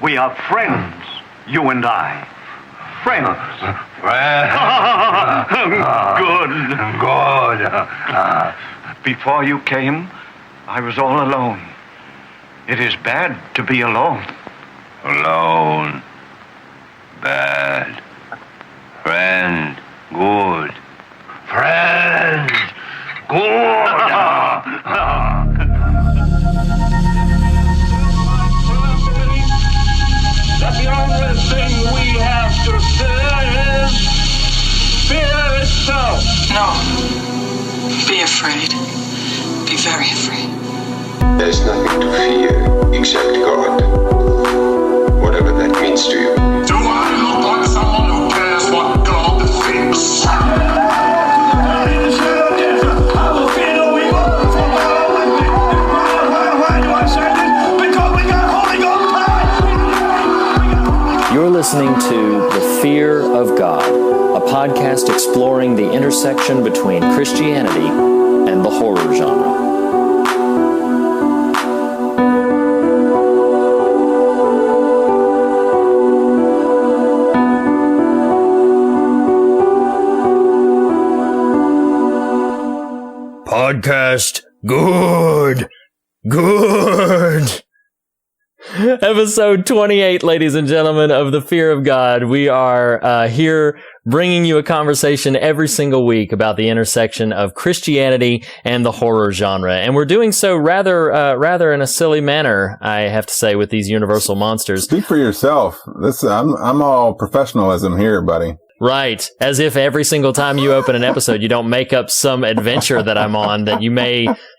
We are friends, you and I. Friends. Good. Before you came, I was all alone. It is bad to be alone. Alone. Bad. Friend. Good. Friend. Good. That the only thing we have to fear is itself. No. Be afraid. Be very afraid. There's nothing to fear except God. Whatever that means to you. Do I look like someone who cares what God thinks? I will fear no evil, for God is with me. Why do I say this? Because we got Holy Ghost. You're listening to The Fear of God, a podcast exploring the intersection between Christianity and the horror genre. Podcast good. Episode 28, ladies and gentlemen, of The Fear of God. We are here bringing you a conversation every single week about the intersection of Christianity and the horror genre. And we're doing so rather in a silly manner, I have to say, with these Universal monsters. Speak for yourself. I'm all professionalism here, buddy. Right. As if every single time you open an episode, you don't make up some adventure that I'm on that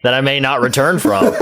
I may not return from.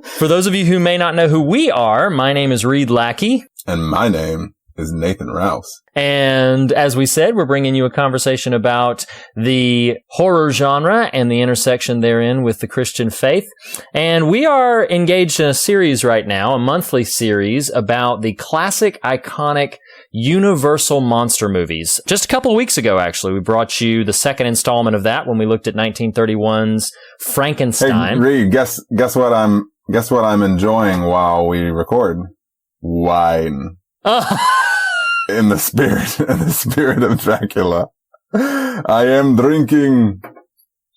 For those of you who may not know who we are, my name is Reed Lackey. And my name is Nathan Rouse. And as we said, we're bringing you a conversation about the horror genre and the intersection therein with the Christian faith. And we are engaged in a series right now, a monthly series about the classic, iconic Universal monster movies. Just a couple of weeks ago, actually, we brought you the second installment of that when we looked at 1931's Frankenstein. Hey, Reed, guess what I'm enjoying while we record? Wine. In the spirit of Dracula. I am drinking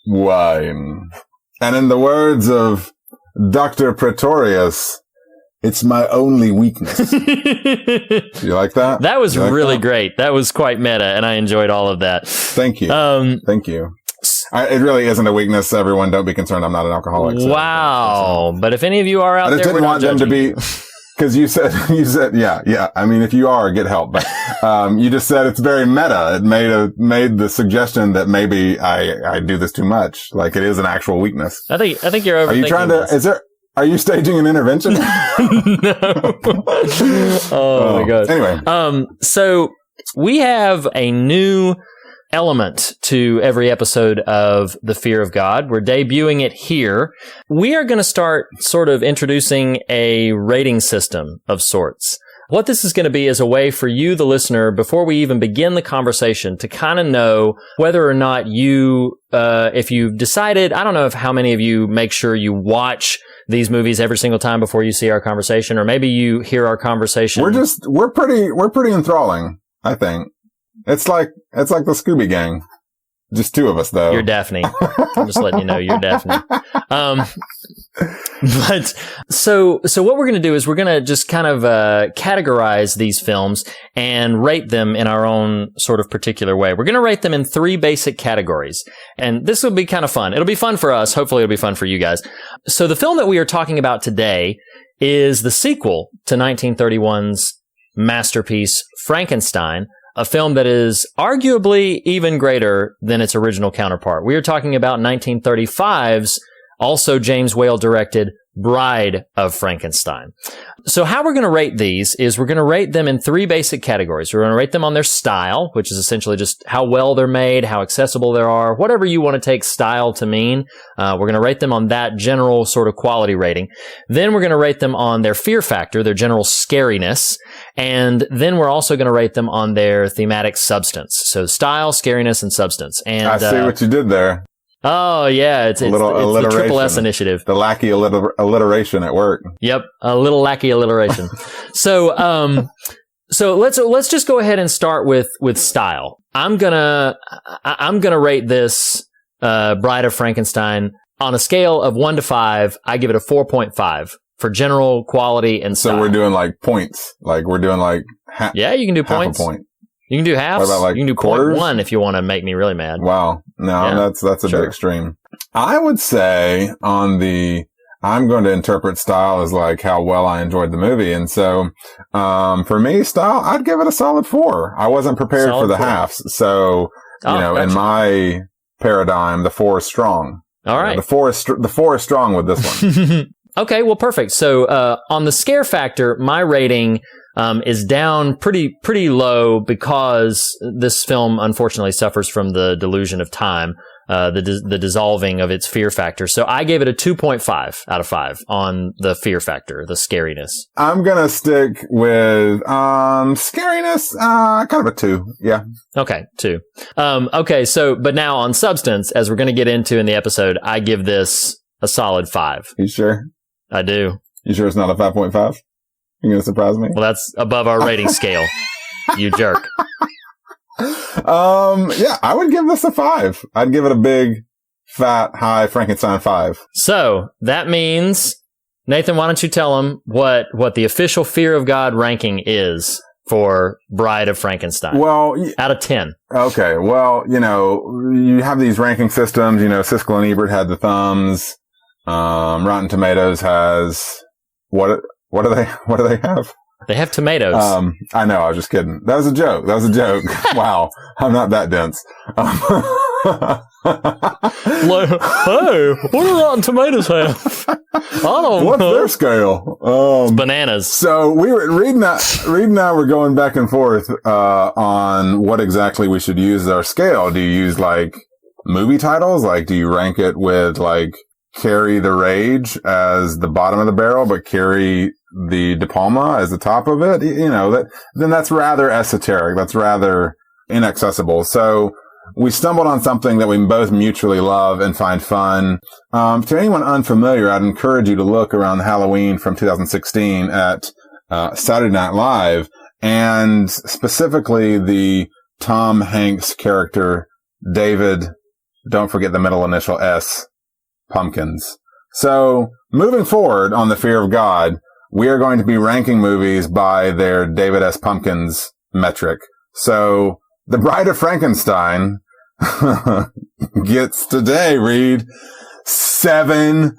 wine. And in the words of Dr. Pretorius, it's my only weakness. You like that? That was really great. That was quite meta, and I enjoyed all of that. Thank you. Thank you. It really isn't a weakness. Everyone, don't be concerned. I'm not an alcoholic. So wow. But if any of you are out there, I just didn't want them to be, because you said, yeah. I mean, if you are, get help. But you just said it's very meta. It made the suggestion that maybe I do this too much. Like it is an actual weakness. I think you're overthinking. Are you trying to? Are you staging an intervention? No. Oh my God. Anyway. So we have a new element to every episode of The Fear of God. We're debuting it here. We are going to start sort of introducing a rating system of sorts. What this is going to be is a way for you, the listener, before we even begin the conversation, to kind of know whether or not you, if you've decided, I don't know if how many of you make sure you watch these movies every single time before you see our conversation, or maybe you hear our conversation. We're pretty enthralling, I think. It's like the Scooby Gang. Just two of us, though. You're Daphne. I'm just letting you know you're Daphne. But so what we're going to do is we're going to just kind of categorize these films and rate them in our own sort of particular way. We're going to rate them in three basic categories. And this will be kind of fun. It'll be fun for us. Hopefully it'll be fun for you guys. So the film that we are talking about today is the sequel to 1931's masterpiece, Frankenstein, a film that is arguably even greater than its original counterpart. We are talking about 1935's, also James Whale directed, Bride of Frankenstein. So how we're going to rate these is we're going to rate them in three basic categories. We're going to rate them on their style, which is essentially just how well they're made, how accessible they are, whatever you want to take style to mean. We're going to rate them on that general sort of quality rating. Then we're going to rate them on their fear factor, their general scariness. And then we're also going to rate them on their thematic substance. So style, scariness, and substance. And I see what you did there. Oh yeah, it's the Triple S initiative. The lackey alliteration at work. Yep, a little lackey alliteration. So let's just go ahead and start with style. I'm gonna rate this Bride of Frankenstein on a scale of 1 to 5. I give it a 4.5 for general quality and style. So we're doing like points. Like we're doing like yeah, you can do half points. a point. You can do halves. What about, like, you can do quarters? 0.1 if you want to make me really mad. Wow. No, Yeah. that's a bit extreme. I would say I'm going to interpret style as like how well I enjoyed the movie. And so, for me, style, I'd give it a solid 4. I wasn't prepared for the 4. halves. So, gotcha. in my paradigm, the 4 is strong. All right. The 4 is strong with this one. Okay, well, perfect. So, on the scare factor, my rating is down pretty low because this film unfortunately suffers from the delusion of time, the dissolving of its fear factor. So I gave it a 2.5 out of 5 on the fear factor, the scariness. I'm gonna stick with scariness, kind of a 2. Yeah. Okay, 2. Okay, so but now on substance, as we're going to get into in the episode, I give this a solid 5. You sure? I do. You sure it's not a 5.5? You're going to surprise me? Well, that's above our rating scale. You jerk. Yeah, I would give this a 5. I'd give it a big, fat, high Frankenstein 5. So that means, Nathan, why don't you tell them what the official Fear of God ranking is for Bride of Frankenstein? Well, out of 10. Okay. Well, you have these ranking systems. Siskel and Ebert had the thumbs. Rotten Tomatoes has what do they have? They have tomatoes. I know. I was just kidding. That was a joke. Wow. I'm not that dense. Like, hey, what do Rotten Tomatoes have? I don't know. What's their scale? Bananas. So we were Reed and I were going back and forth, on what exactly we should use as our scale. Do you use like movie titles? Like, do you rank it with like Carry the Rage as the bottom of the barrel, but Carry the De Palma as the top of it? Then that's rather esoteric. That's rather inaccessible. So we stumbled on something that we both mutually love and find fun. To anyone unfamiliar, I'd encourage you to look around Halloween from 2016 at Saturday Night Live, and specifically the Tom Hanks character, David, don't forget the middle initial S, Pumpkins. So moving forward on the Fear of God, we are going to be ranking movies by their David S. Pumpkins metric. So The Bride of Frankenstein gets today, Reed, 7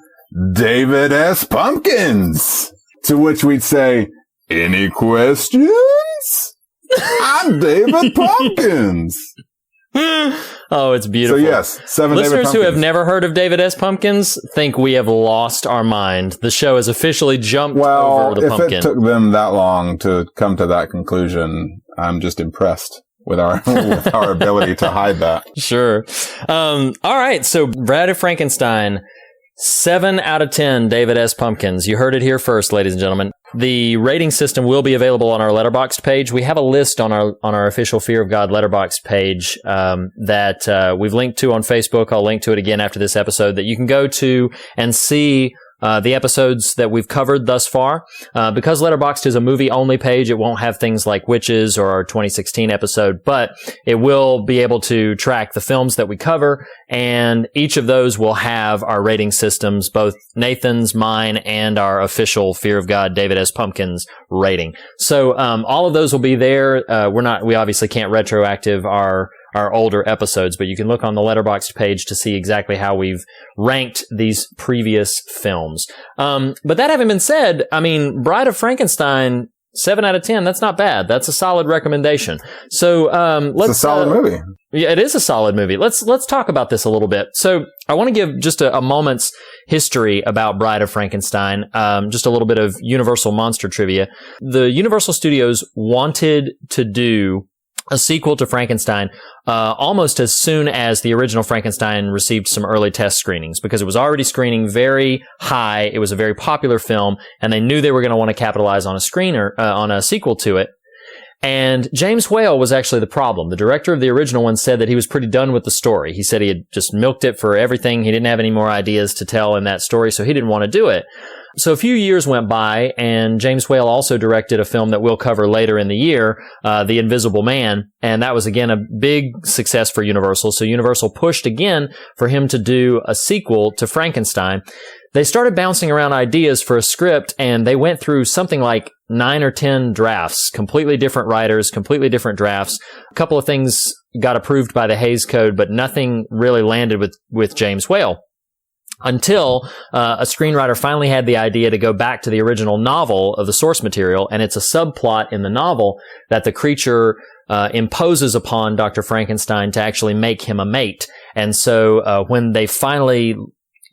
David S. Pumpkins. To which we'd say, any questions? I'm David Pumpkins. Oh, it's beautiful. So yes, 7 David Listeners Pumpkins. who have never heard of David S. Pumpkins think we have lost our mind. The show has officially jumped over the pumpkin. If it took them that long to come to that conclusion, I'm just impressed with our ability to hide that. Sure. All right. So Bride of Frankenstein, 7 out of 10 David S. Pumpkins. You heard it here first, ladies and gentlemen. The rating system will be available on our Letterboxd page. We have a list on our official Fear of God Letterboxd page that we've linked to on Facebook. I'll link to it again after this episode, that you can go to and see the episodes that we've covered thus far. Because Letterboxd is a movie-only page, it won't have things like Witches or our 2016 episode, but it will be able to track the films that we cover, and each of those will have our rating systems, both Nathan's, mine, and our official Fear of God David S. Pumpkins rating. So all of those will be there. We obviously can't retroactive our older episodes, but you can look on the Letterboxd page to see exactly how we've ranked these previous films. But that having been said, I mean, Bride of Frankenstein, 7 out of 10, that's not bad. That's a solid recommendation. So, It's a solid movie. Yeah, it is a solid movie. Let's talk about this a little bit. So I want to give just a moment's history about Bride of Frankenstein, just a little bit of Universal monster trivia. The Universal Studios wanted to do a sequel to Frankenstein almost as soon as the original Frankenstein received some early test screenings, because it was already screening very high. It was a very popular film, and they knew they were going to want to capitalize on a sequel to it. And James Whale was actually the problem. The director of the original one said that he was pretty done with the story. He said he had just milked it for everything. He didn't have any more ideas to tell in that story, so he didn't want to do it. So a few years went by, and James Whale also directed a film that we'll cover later in the year, The Invisible Man, and that was again a big success for Universal. So Universal pushed again for him to do a sequel to Frankenstein. They started bouncing around ideas for a script, and they went through something like 9 or 10 drafts, completely different writers, completely different drafts. A couple of things got approved by the Hays Code, but nothing really landed with James Whale. Until a screenwriter finally had the idea to go back to the original novel of the source material, and it's a subplot in the novel that the creature imposes upon Dr. Frankenstein to actually make him a mate. And so when they finally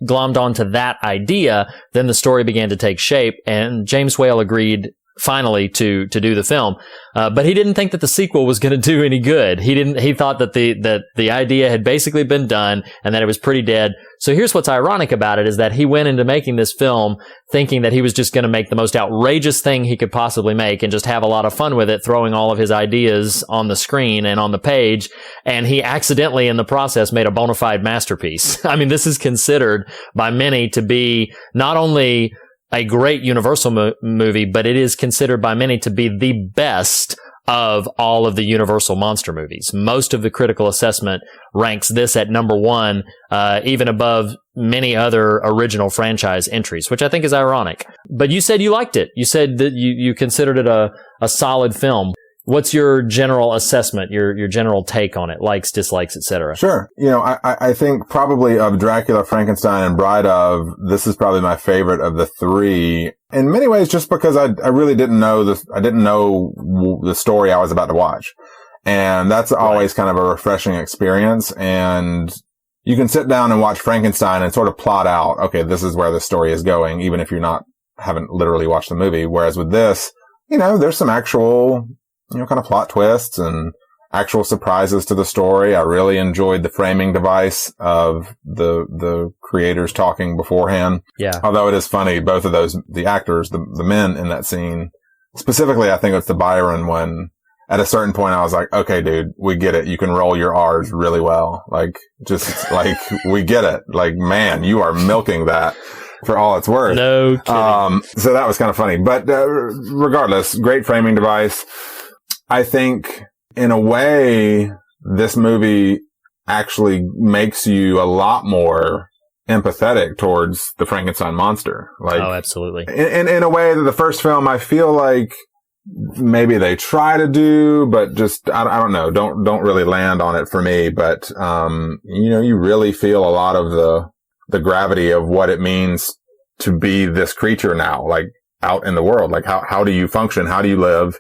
glommed onto that idea, then the story began to take shape, and James Whale agreed finally to do the film. But he didn't think that the sequel was going to do any good. He thought that the idea had basically been done and that it was pretty dead. So here's what's ironic about it is that he went into making this film thinking that he was just going to make the most outrageous thing he could possibly make and just have a lot of fun with it, throwing all of his ideas on the screen and on the page. And he accidentally in the process made a bona fide masterpiece. I mean, this is considered by many to be not only a great Universal movie, but it is considered by many to be the best of all of the Universal monster movies. Most of the critical assessment ranks this at number one, even above many other original franchise entries, which I think is ironic. But you said you liked it. You said that you considered it a solid film. What's your general assessment, your general take on it? Likes, dislikes, etc. Sure. I think probably of Dracula, Frankenstein, and Bride of, this is probably my favorite of the three. In many ways, just because I really didn't know this, I didn't know the story I was about to watch. And that's always kind of a refreshing experience. And you can sit down and watch Frankenstein and sort of plot out, okay, this is where the story is going, even if haven't literally watched the movie. Whereas with this, there's some actual, kind of plot twists and actual surprises to the story. I really enjoyed the framing device of the creators talking beforehand. Yeah. Although it is funny, both of those, the actors, the men in that scene, specifically, I think it's the Byron one. At a certain point, I was like, okay, dude, we get it. You can roll your R's really well. We get it. Like, man, you are milking that for all it's worth. No kidding. So that was kind of funny. But regardless, great framing device. I think, in a way, this movie actually makes you a lot more empathetic towards the Frankenstein monster. Oh, absolutely. In a way that the first film, I feel like maybe they try to do, but just, I don't know, don't really land on it for me. But, you really feel a lot of the gravity of what it means to be this creature now, like out in the world. Like, how do you function? How do you live?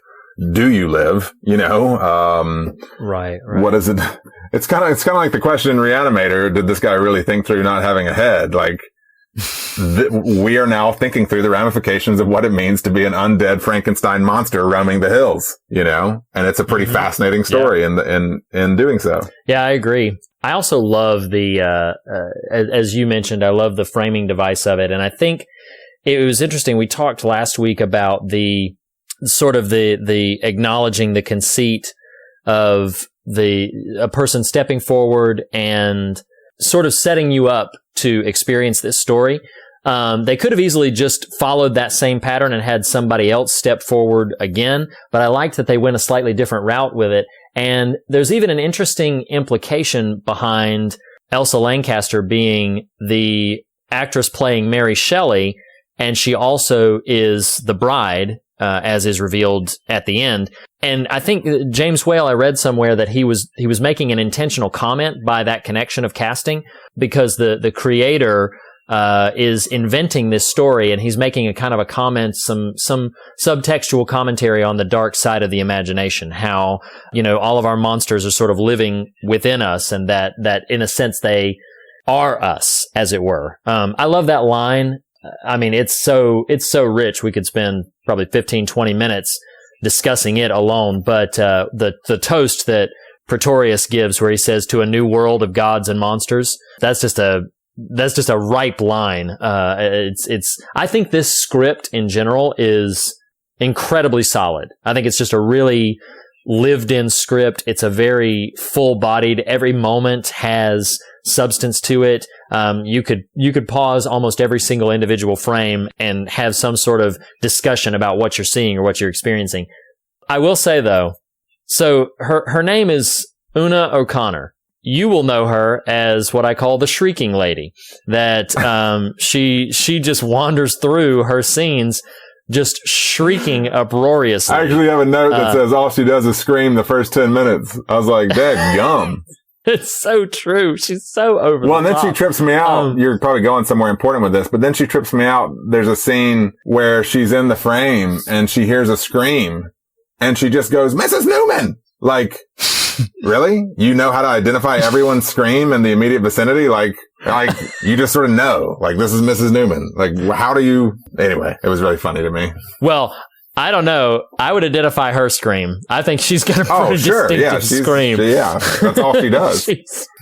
Do you live? Right. What is it? It's kind of like the question in Reanimator. Did this guy really think through not having a head? Like, we are now thinking through the ramifications of what it means to be an undead Frankenstein monster roaming the hills, and it's a pretty fascinating story in doing so. Yeah, I agree. I also love as you mentioned, I love the framing device of it. And I think it was interesting. We talked last week about the acknowledging the conceit of a person stepping forward and sort of setting you up to experience this story. They could have easily just followed that same pattern and had somebody else step forward again, but I liked that they went a slightly different route with it. And there's even an interesting implication behind Elsa Lancaster being the actress playing Mary Shelley, and she also is the bride, as is revealed at the end. And I think James Whale, I read somewhere that he was making an intentional comment by that connection of casting, because the creator is inventing this story, and he's making a kind of a comment, some subtextual commentary on the dark side of the imagination, how, all of our monsters are sort of living within us, and that in a sense they are us, as it were. I love that line. I mean, it's so rich. We could spend probably 15, 20 minutes discussing it alone. But the toast that Pretorius gives, where he says, "To a new world of gods and monsters," that's just a ripe line. I think this script in general is incredibly solid. I think it's just a really lived-in script. It's a very full-bodied. Every moment has substance to it. You could pause almost every single individual frame and have some sort of discussion about what you're seeing or what you're experiencing. I will say though, so her name is Una O'Connor. You will know her as what I call the Shrieking Lady. That she just wanders through her scenes just shrieking uproariously. I actually have a note that says all she does is scream the first 10 minutes. I was like, dang, yum. It's so true. She's so over the top. Well, and then she trips me out. You're probably going somewhere important with this, but then she trips me out. There's a scene where she's in the frame and she hears a scream and she just goes, Mrs. Newman! Like, really? You know how to identify everyone's scream in the immediate vicinity? Like, you just sort of know. Like, this is Mrs. Newman. Like, how do you... Anyway, it was really funny to me. Well, I don't know. I would identify her scream. I think she's got a pretty distinctive scream. That's all she does.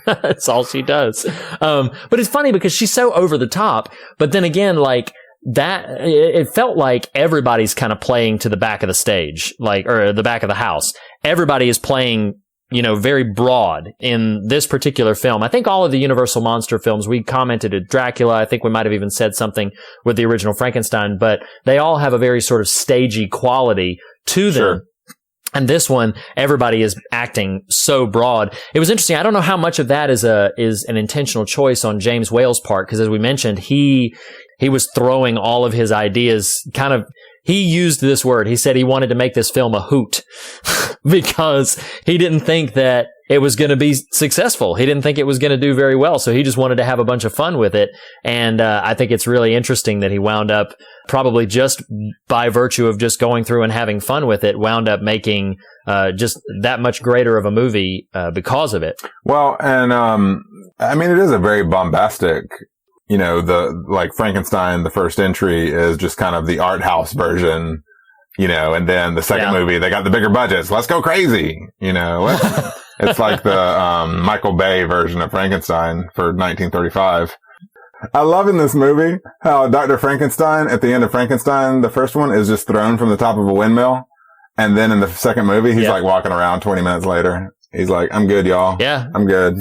That's all she does. But it's funny because she's so over the top. But then again, like, that, it felt like everybody's kind of playing to the back of the stage, like, or the back of the house. Everybody is playing, very broad in this particular film. I think all of the Universal monster films, we commented at Dracula. I think we might have even said something with the original Frankenstein, but they all have a very sort of stagey quality to them. Sure. And this one, everybody is acting so broad. It was interesting. I don't know how much of that is an intentional choice on James Whale's part, because as we mentioned, he was throwing all of his ideas kind of, he used this word. He said he wanted to make this film a hoot because he didn't think that it was going to be successful. He didn't think it was going to do very well. So he just wanted to have a bunch of fun with it. And I think it's really interesting that he wound up, probably just by virtue of just going through and having fun with it, wound up making just that much greater of a movie because of it. Well, and I mean, it is a very bombastic, like Frankenstein, the first entry is just kind of the art house version, and then the second movie, they got the bigger budgets. Let's go crazy, It's like the Michael Bay version of Frankenstein for 1935. I love in this movie how Dr. Frankenstein, at the end of Frankenstein, the first one, is just thrown from the top of a windmill. And then in the second movie, he's like walking around 20 minutes later. He's like, I'm good, y'all. Yeah. I'm good.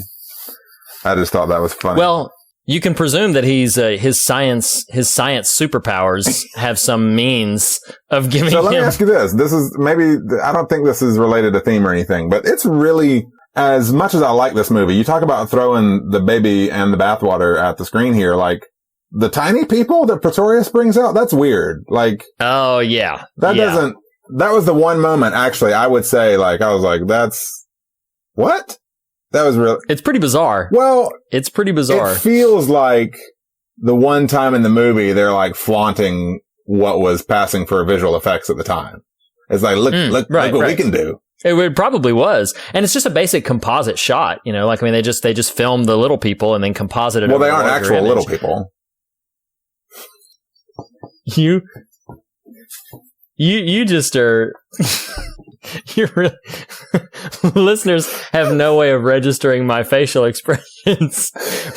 I just thought that was funny. Well, you can presume that he's his science superpowers have some means of giving him. So let me ask you this. This is maybe, I don't think this is related to theme or anything, but it's really, as much as I like this movie, you talk about throwing the baby and the bathwater at the screen here, like the tiny people that Pretorius brings out, that's weird. Like, oh yeah. That was the one moment, actually, I would say, like, I was like, that's, what? That was real. It's pretty bizarre. Well, it's pretty bizarre. It feels like the one time in the movie they're like flaunting what was passing for visual effects at the time. It's like, look what we can do. It probably was. And it's just a basic composite shot, like, I mean, they just filmed the little people and then composited it. Well, they aren't actual little people. You just are, you're really, listeners have no way of registering my facial expressions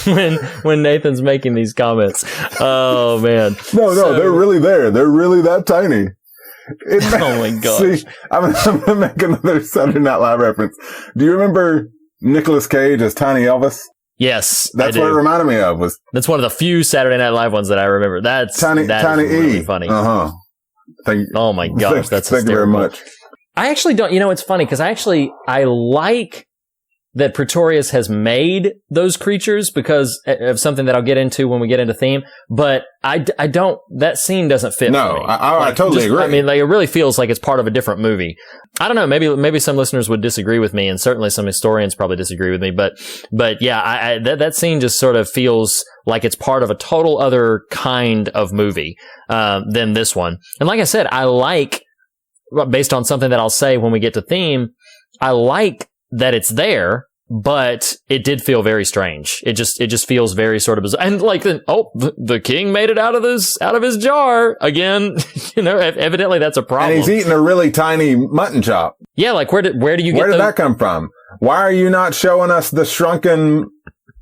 when Nathan's making these comments. Oh man. No, they're really there. They're really that tiny. Oh my gosh. See, I'm going to make another Saturday Night Live reference. Do you remember Nicolas Cage as Tiny Elvis? Yes, that's what it reminded me of. That's one of the few Saturday Night Live ones that I remember. That's Tiny really funny. Oh my gosh, that's thank you very much. I actually don't. It's funny because I like that Pretorius has made those creatures because of something that I'll get into when we get into theme. But I don't. That scene doesn't fit. No, for me. I totally agree. I mean, like, it really feels like it's part of a different movie. I don't know. Maybe some listeners would disagree with me, and certainly some historians probably disagree with me. But yeah, that scene just sort of feels like it's part of a total other kind of movie than this one. And like I said, I like, based on something that I'll say when we get to theme, I like that it's there, but it did feel very strange. It just feels very sort of bizarre. And like, the king made it out of his jar again. Evidently that's a problem. And he's eating a really tiny mutton chop. Yeah, like where did that come from? Why are you not showing us the shrunken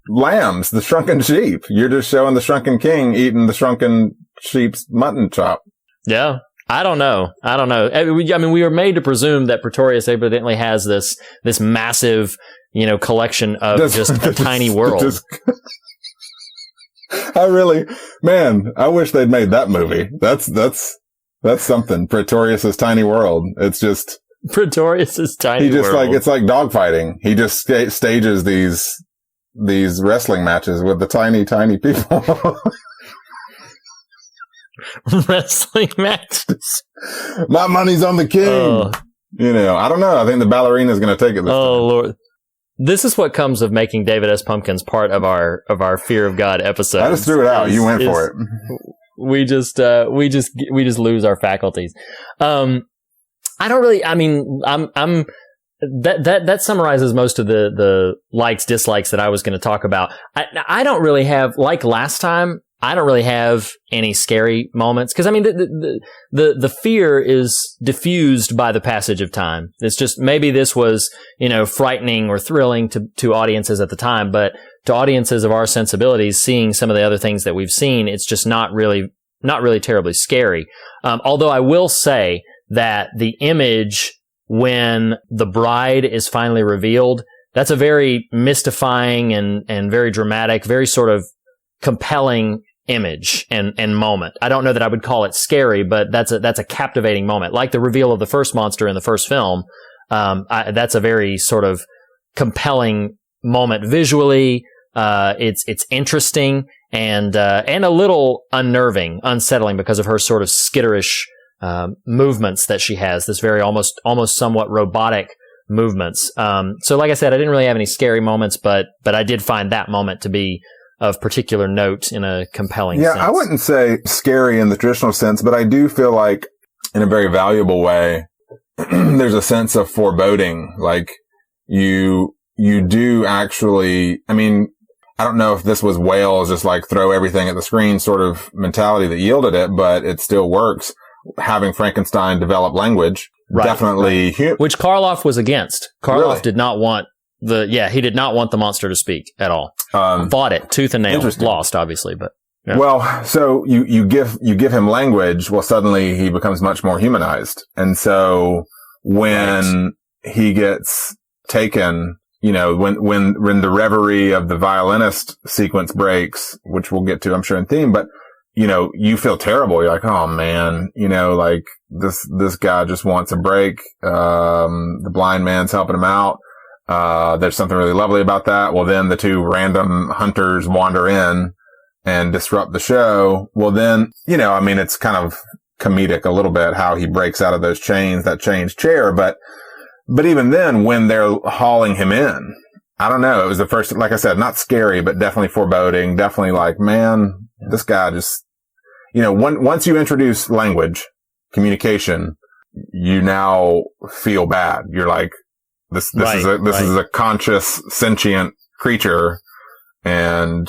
lambs, the shrunken sheep? You're just showing the shrunken king eating the shrunken sheep's mutton chop. Yeah. I don't know. I mean, we are made to presume that Pretorius evidently has this massive, collection of just a tiny world. I wish they'd made that movie. That's something. Pretorius's tiny world. It's just Pretorius's tiny world. It's like dogfighting. He just stages these wrestling matches with the tiny people. Wrestling matches. My money's on the king. I don't know. I think the ballerina's going to take it this time. Lord. This is what comes of making David S. Pumpkins part of our Fear of God episode. I just threw it out. You went for it. We just lose our faculties. I don't really, I mean, that summarizes most of the likes, dislikes that I was going to talk about. I don't really have, like last time, I don't really have any scary moments. Cause I mean, the fear is diffused by the passage of time. It's just, maybe this was, frightening or thrilling to audiences at the time, but to audiences of our sensibilities, seeing some of the other things that we've seen, it's just not really terribly scary. Although I will say that the image when the bride is finally revealed, that's a very mystifying and very dramatic, very sort of compelling image and moment. I don't know that I would call it scary, but that's a captivating moment. Like the reveal of the first monster in the first film, that's a very sort of compelling moment visually. It's interesting and a little unnerving, unsettling because of her sort of skitterish movements that she has. This very almost somewhat robotic movements. So like I said, I didn't really have any scary moments, but I did find that moment to be of particular note in a compelling sense. Yeah, I wouldn't say scary in the traditional sense, but I do feel like in a very valuable way, there's a sense of foreboding. Like you do actually, I mean, I don't know if this was Wales just like throw everything at the screen sort of mentality that yielded it, but it still works. Having Frankenstein develop language, definitely. Right. Which Karloff was against. Karloff Really? did not want he did not want the monster to speak at all. Fought it tooth and nail. Lost, obviously, but. Yeah. Well, so you give him language. Well, suddenly he becomes much more humanized. And so when he gets taken, when the reverie of the violinist sequence breaks, which we'll get to, I'm sure, in theme, but you feel terrible. You're like, oh man, like this guy just wants a break. The blind man's helping him out. There's something really lovely about that. Well, then the two random hunters wander in and disrupt the show. Well, then, it's kind of comedic a little bit how he breaks out of those chains, that chained chair. But even then, when they're hauling him in, I don't know. It was the first, like I said, not scary, but definitely foreboding. Definitely like, man, this guy just, once you introduce language, communication, you now feel bad. You're like, this is a conscious, sentient creature, and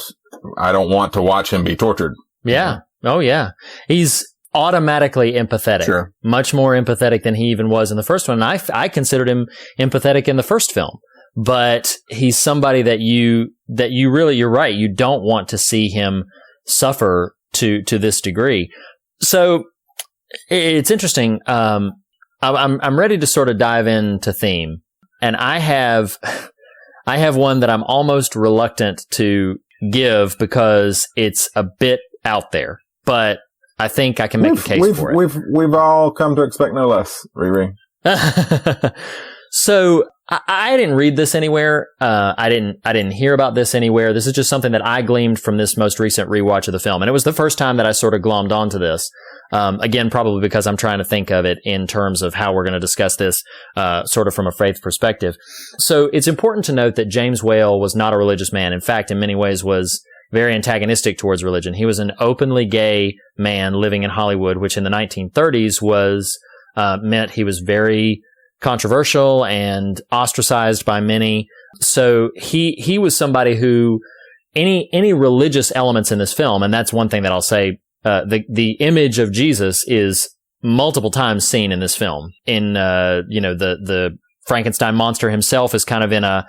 I don't want to watch him be tortured. Yeah. Oh, yeah. He's automatically empathetic. Sure. Much more empathetic than he even was in the first one. And I considered him empathetic in the first film. But he's somebody that you really, you're right, you don't want to see him suffer to this degree. So it's interesting. I'm ready to sort of dive into theme. And I have one that I'm almost reluctant to give because it's a bit out there, but I think I can make a case for it. We've all come to expect no less, Riri. So I didn't read this anywhere. I didn't hear about this anywhere. This is just something that I gleaned from this most recent rewatch of the film. And it was the first time that I sort of glommed onto this. Again, probably because I'm trying to think of it in terms of how we're going to discuss this, sort of from a faith perspective. So it's important to note that James Whale was not a religious man. In fact, in many ways was very antagonistic towards religion. He was an openly gay man living in Hollywood, which in the 1930s was, meant he was very controversial and ostracized by many. So he was somebody who any religious elements in this film, and that's one thing that I'll say, the image of Jesus is multiple times seen in this film. In the Frankenstein monster himself is kind of in a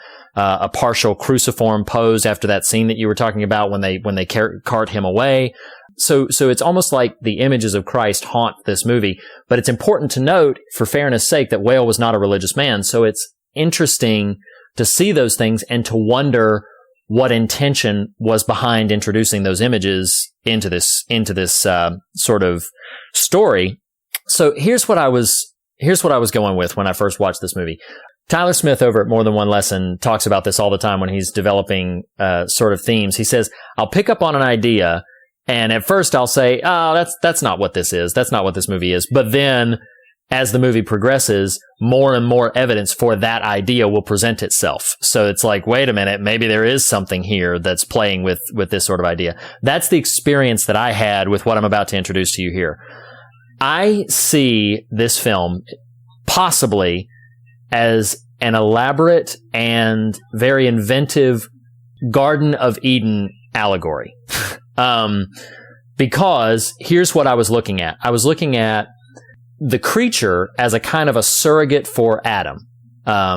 partial cruciform pose after that scene that you were talking about when they cart him away. So it's almost like the images of Christ haunt this movie. But it's important to note, for fairness' sake, that Whale was not a religious man. So it's interesting to see those things and to wonder what intention was behind introducing those images into this sort of story. So here's what I was going with when I first watched this movie. Tyler Smith over at More Than One Lesson talks about this all the time when he's developing sort of themes. He says, I'll pick up on an idea, and at first I'll say, oh, that's not what this is. That's not what this movie is. But then as the movie progresses, more and more evidence for that idea will present itself. So it's like, wait a minute, maybe there is something here that's playing with this sort of idea. That's the experience that I had with what I'm about to introduce to you here. I see this film possibly as an elaborate and very inventive Garden of Eden allegory. Because here's what I was looking at. I was looking at the creature as a kind of a surrogate for Adam.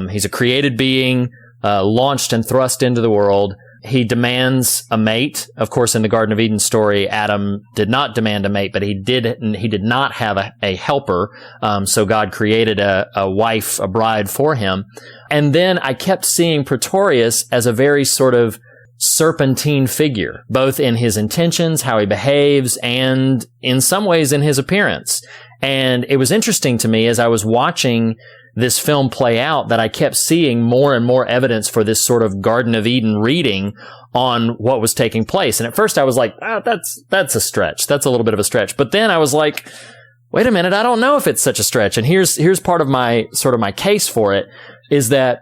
He's a created being, launched and thrust into the world. He demands a mate. Of course, in the Garden of Eden story, Adam did not demand a mate, but he did not have a helper. So God created a wife, a bride for him. And then I kept seeing Pretorius as a very sort of serpentine figure, both in his intentions, how he behaves, and in some ways in his appearance. And it was interesting to me as I was watching this film play out that I kept seeing more and more evidence for this sort of Garden of Eden reading on what was taking place. And at first I was like, that's a stretch. That's a little bit of a stretch. But then I was like, wait a minute, I don't know if it's such a stretch. And here's part of my case for it is that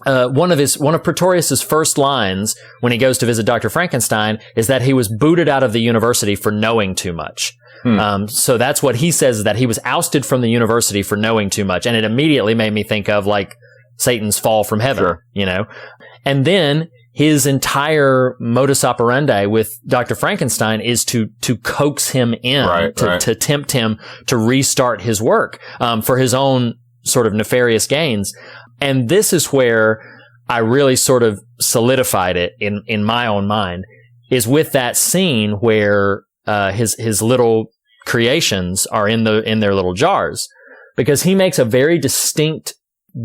one of Pretorius's first lines when he goes to visit Dr. Frankenstein is that he was booted out of the university for knowing too much. So that's what he says, is that he was ousted from the university for knowing too much. And it immediately made me think of like Satan's fall from heaven, sure. You know? And then his entire modus operandi with Dr. Frankenstein is to coax him in, to tempt him to restart his work, for his own sort of nefarious gains. And this is where I really sort of solidified it in my own mind, is with that scene where his little creations are in their little jars, because he makes a very distinct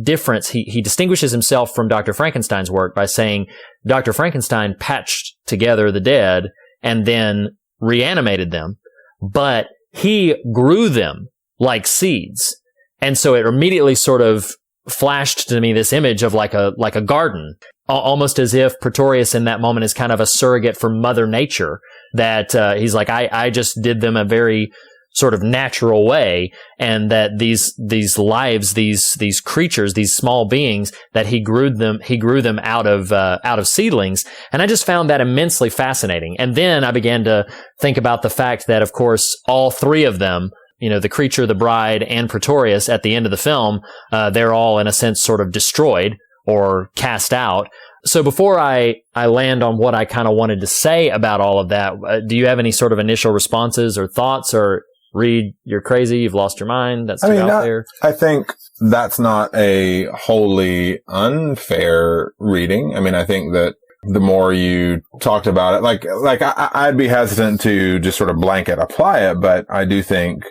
difference. He distinguishes himself from Dr. Frankenstein's work by saying Dr. Frankenstein patched together the dead and then reanimated them, but he grew them like seeds. And so it immediately sort of flashed to me this image of like a garden, almost as if Pretorius in that moment is kind of a surrogate for Mother Nature, that he's like, I just did them a very sort of natural way, and that these lives, these creatures, these small beings, that he grew them out of seedlings. And I just found that immensely fascinating. And then I began to think about the fact that, of course, all three of them, you know, the creature, the bride, and Pretorius, at the end of the film, they're all in a sense sort of destroyed or cast out. So before I land on what I kind of wanted to say about all of that, do you have any sort of initial responses or thoughts? Or Reed, you're crazy, you've lost your mind, that's too out there? I think that's not a wholly unfair reading. I mean, I think that the more you talked about it, like I'd be hesitant to just sort of blanket apply it, but I do think,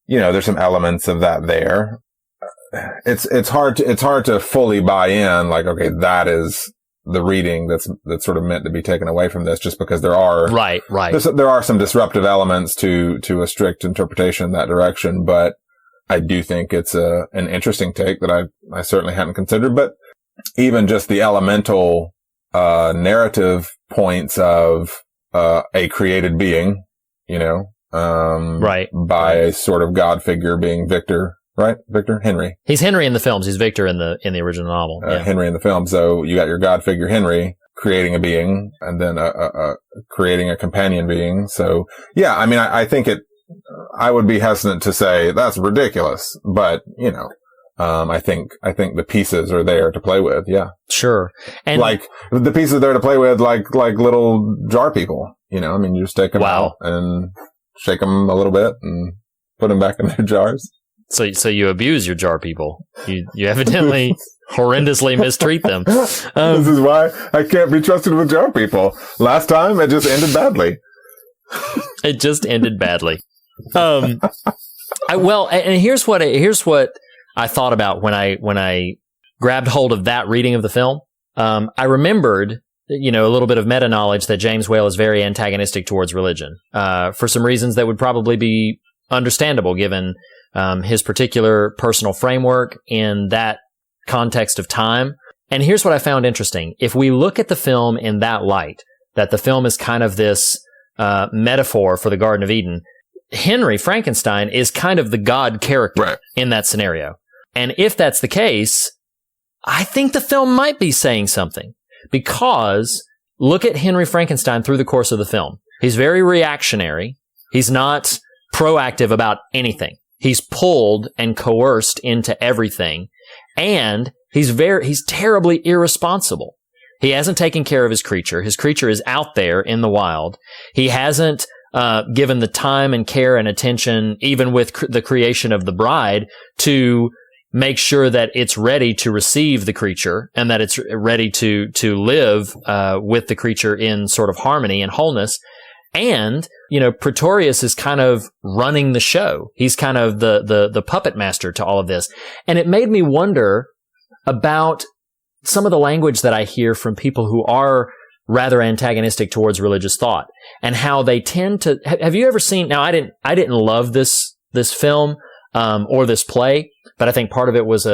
you know, there's some elements of that there. It's hard to fully buy in, like, okay, that is the reading that's sort of meant to be taken away from this, just because there are there are some disruptive elements to a strict interpretation in that direction. But I do think it's an interesting take that I certainly hadn't considered. But even just the elemental narrative points of a created being, you know, by a sort of God figure being Victor. Right? Victor? Henry. He's Henry in the films. He's Victor in the original novel. Yeah. Henry in the film. So you got your God figure Henry creating a being, and then creating a companion being. So yeah, I mean, I think I would be hesitant to say that's ridiculous, but you know, I think the pieces are there to play with. Yeah. Sure. And like the pieces are there to play with, like little jar people, you know, I mean, you just take them out and shake them a little bit and put them back in their jars. So you abuse your jar people. You evidently horrendously mistreat them. This is why I can't be trusted with jar people. Last time it just ended badly. It just ended badly. And here's what I thought about when I grabbed hold of that reading of the film. I remembered, a little bit of meta knowledge that James Whale is very antagonistic towards religion, for some reasons that would probably be understandable given his particular personal framework in that context of time. And here's what I found interesting. If we look at the film in that light, that the film is kind of this metaphor for the Garden of Eden, Henry Frankenstein is kind of the God character in that scenario. And if that's the case, I think the film might be saying something, because look at Henry Frankenstein through the course of the film. He's very reactionary. He's not proactive about anything. He's pulled and coerced into everything. And he's terribly irresponsible. He hasn't taken care of his creature. His creature is out there in the wild. He hasn't given the time and care and attention, even with the creation of the bride, to make sure that it's ready to receive the creature and that it's ready to live with the creature in sort of harmony and wholeness. And, Pretorius is kind of running the show. He's kind of the puppet master to all of this. And it made me wonder about some of the language that I hear from people who are rather antagonistic towards religious thought, and how they tend to. Have you ever seen? Now, I didn't love this film or this play, but I think part of it was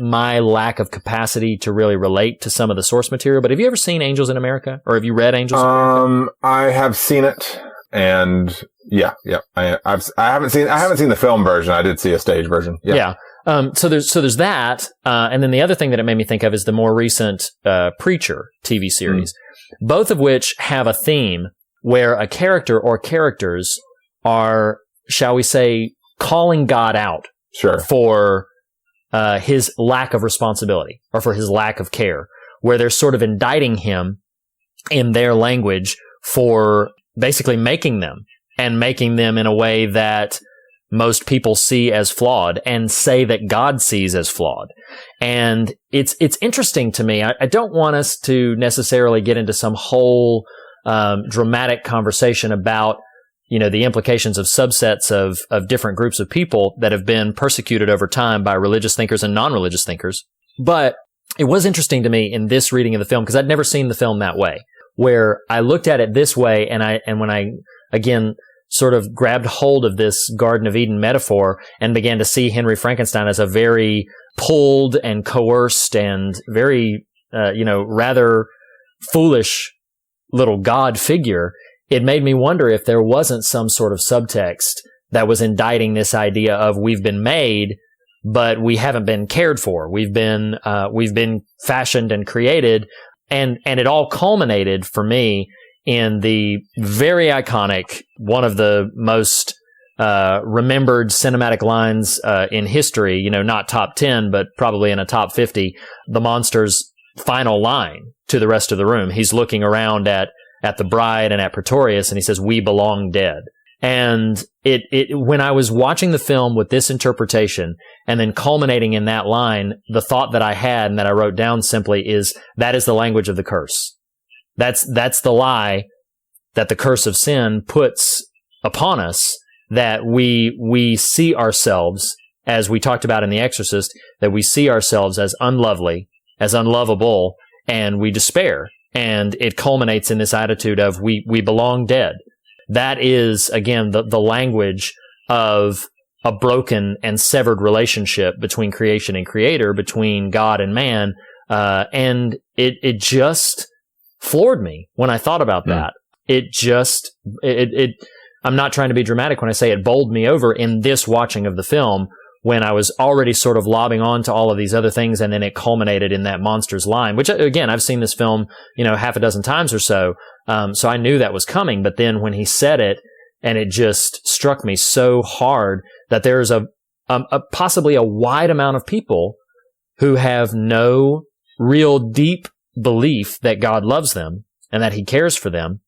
my lack of capacity to really relate to some of the source material. But have you ever seen Angels in America, or have you read Angels in America? I have seen it, and yeah. I haven't seen the film version. I did see a stage version. Yeah. So there's that, and then the other thing that it made me think of is the more recent Preacher TV series, both of which have a theme where a character or characters are, shall we say, calling God out for his lack of responsibility or for his lack of care, where they're sort of indicting him in their language for basically making them in a way that most people see as flawed and say that God sees as flawed. And it's interesting to me. I don't want us to necessarily get into some whole dramatic conversation about, the implications of subsets of different groups of people that have been persecuted over time by religious thinkers and non-religious thinkers. But it was interesting to me in this reading of the film, because I'd never seen the film that way, where I looked at it this way, and when I, again, sort of grabbed hold of this Garden of Eden metaphor and began to see Henry Frankenstein as a very pulled and coerced and very, rather foolish little God figure, it made me wonder if there wasn't some sort of subtext that was indicting this idea of we've been made, but we haven't been cared for. We've been fashioned and created, and it all culminated for me in the very iconic, one of the most remembered cinematic lines in history, not top 10, but probably in a top 50, the monster's final line to the rest of the room. He's looking around at the bride and at Pretorius, and he says, "We belong dead." And when I was watching the film with this interpretation and then culminating in that line, the thought that I had and that I wrote down simply is, that is the language of the curse. That's the lie that the curse of sin puts upon us, that we see ourselves, as we talked about in The Exorcist, that we see ourselves as unlovely, as unlovable, and we despair. And it culminates in this attitude of we belong dead. That is, again, the language of a broken and severed relationship between creation and creator, between God and man. And it just floored me when I thought about that. I'm not trying to be dramatic when I say it bowled me over in this watching of the film, when I was already sort of lobbing on to all of these other things, and then it culminated in that monster's line, which, again, I've seen this film, half a dozen times or so. So I knew that was coming. But then when he said it, and it just struck me so hard that there's a possibly a wide amount of people who have no real deep belief that God loves them and that he cares for them,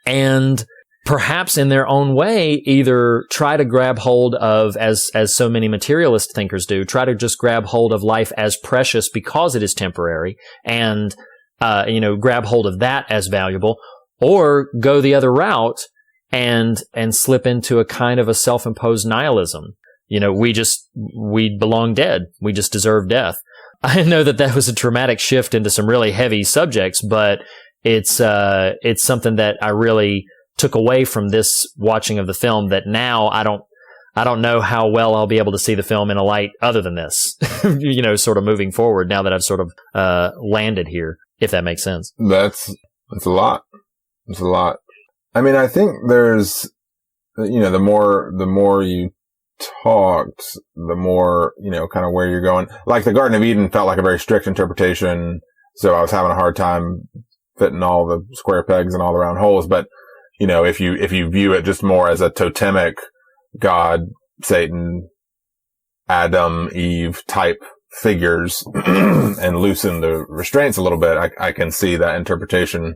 and perhaps in their own way either try to grab hold of, as so many materialist thinkers do, try to just grab hold of life as precious because it is temporary, and grab hold of that as valuable, or go the other route and slip into a kind of a self-imposed nihilism. You know, we belong dead. We just deserve death. I know that was a dramatic shift into some really heavy subjects, but it's something that I really took away from this watching of the film, that now I don't know how well I'll be able to see the film in a light other than this, you know, sort of moving forward now that I've sort of landed here, if that makes sense. That's a lot. It's a lot. I mean, I think there's, you know, the more you talked, the more, you know, kind of where you're going. Like the Garden of Eden felt like a very strict interpretation, so I was having a hard time fitting all the square pegs and all the round holes. But, you know, if you view it just more as a totemic God, Satan, Adam, Eve type figures and loosen the restraints a little bit, I can see that interpretation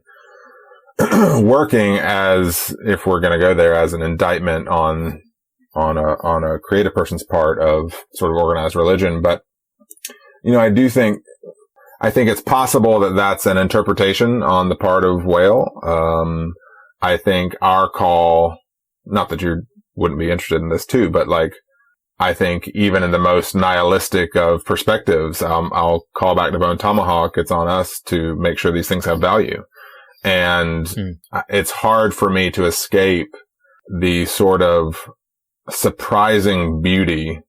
working, as if we're going to go there, as an indictment on a creative person's part of sort of organized religion. But, you know, I think it's possible that that's an interpretation on the part of Whale. I think our call, not that you wouldn't be interested in this too, but like, I think even in the most nihilistic of perspectives, I'll call back to Bone Tomahawk. It's on us to make sure these things have value. And it's hard for me to escape the sort of surprising beauty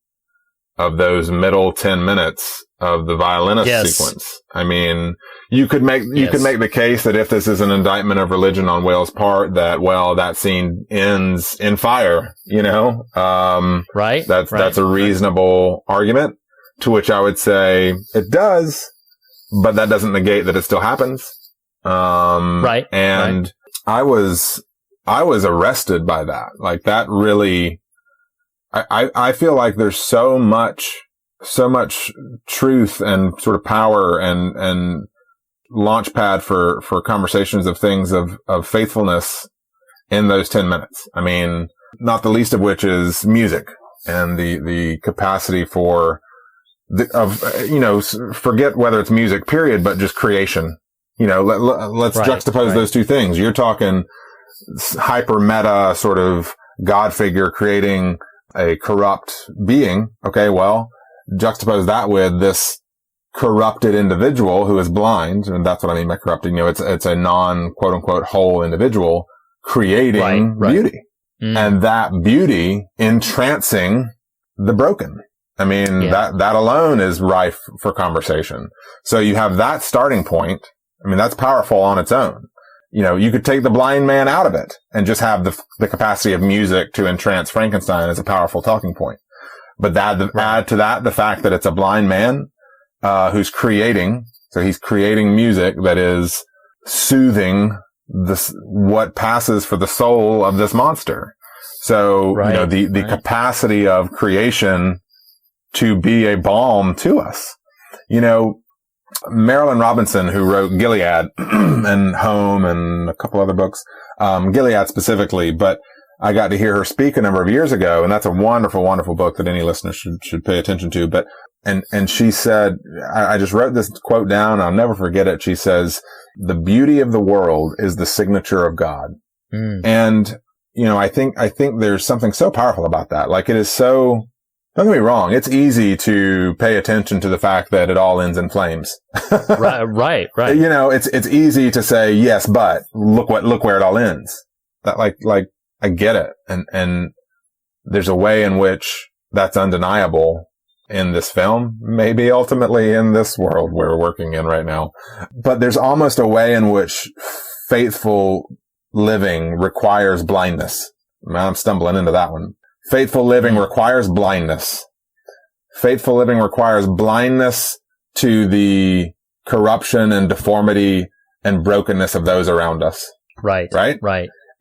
of those middle 10 minutes of the violinist sequence. I mean, you could make the case that if this is an indictment of religion on Whale's part, that, well, that scene ends in fire, you know? Right. That's a reasonable argument, to which I would say it does, but that doesn't negate that it still happens. Right. And I was arrested by that. Like, that really, I feel like there's so much truth and sort of power and launch pad for conversations of things of faithfulness in those 10 minutes. I mean, not the least of which is music and the capacity for forget whether it's music period, but just creation. You know, let's juxtapose those two things. You're talking hyper meta sort of God figure creating a corrupt being. Okay, well, juxtapose that with this corrupted individual who is blind, and that's what I mean by corrupted. You know, it's a non quote unquote whole individual creating beauty, and that beauty entrancing the broken. I mean, that alone is rife for conversation. So you have that starting point. I mean, that's powerful on its own. You know, you could take the blind man out of it and just have the capacity of music to entrance Frankenstein as a powerful talking point. But add to that the fact that it's a blind man, who's creating, so he's creating music that is soothing what passes for the soul of this monster. So, you know, the capacity of creation to be a balm to us. You know, Marilyn Robinson, who wrote Gilead and Home and a couple other books, Gilead specifically, but I got to hear her speak a number of years ago, and that's a wonderful, wonderful book that any listener should pay attention to. But, and she said, I just wrote this quote down, I'll never forget it. She says, "The beauty of the world is the signature of God." And, you know, I think there's something so powerful about that. Like, it is so, don't get me wrong, it's easy to pay attention to the fact that it all ends in flames. Right. You know, it's easy to say, yes, but look where it all ends. That like, I get it. And there's a way in which that's undeniable in this film, maybe ultimately in this world we're working in right now. But there's almost a way in which faithful living requires blindness. I'm stumbling into that one. Faithful living requires blindness. Faithful living requires blindness to the corruption and deformity and brokenness of those around us. Right.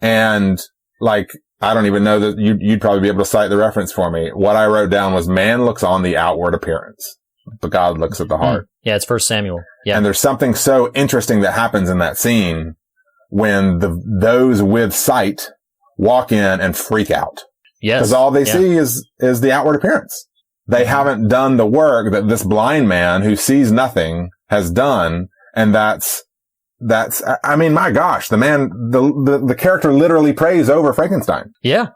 And like, I don't even know that you'd probably be able to cite the reference for me. What I wrote down was, man looks on the outward appearance, but God looks at the heart. Yeah, it's 1 Samuel. Yeah. And there's something so interesting that happens in that scene when those with sight walk in and freak out. Yes. Because all they see is the outward appearance. They haven't done the work that this blind man who sees nothing has done, and that's I mean, my gosh, the character literally prays over Frankenstein. Yeah.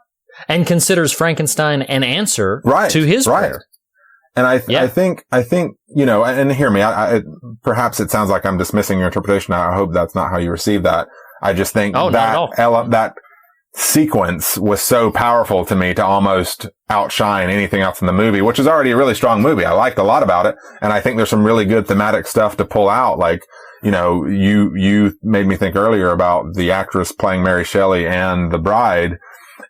And considers Frankenstein an answer to his prayer. And I think, and hear me, perhaps it sounds like I'm dismissing your interpretation. I hope that's not how you receive that. I just think that sequence was so powerful to me to almost outshine anything else in the movie, which is already a really strong movie. I liked a lot about it. And I think there's some really good thematic stuff to pull out. Like, you made me think earlier about the actress playing Mary Shelley and the bride,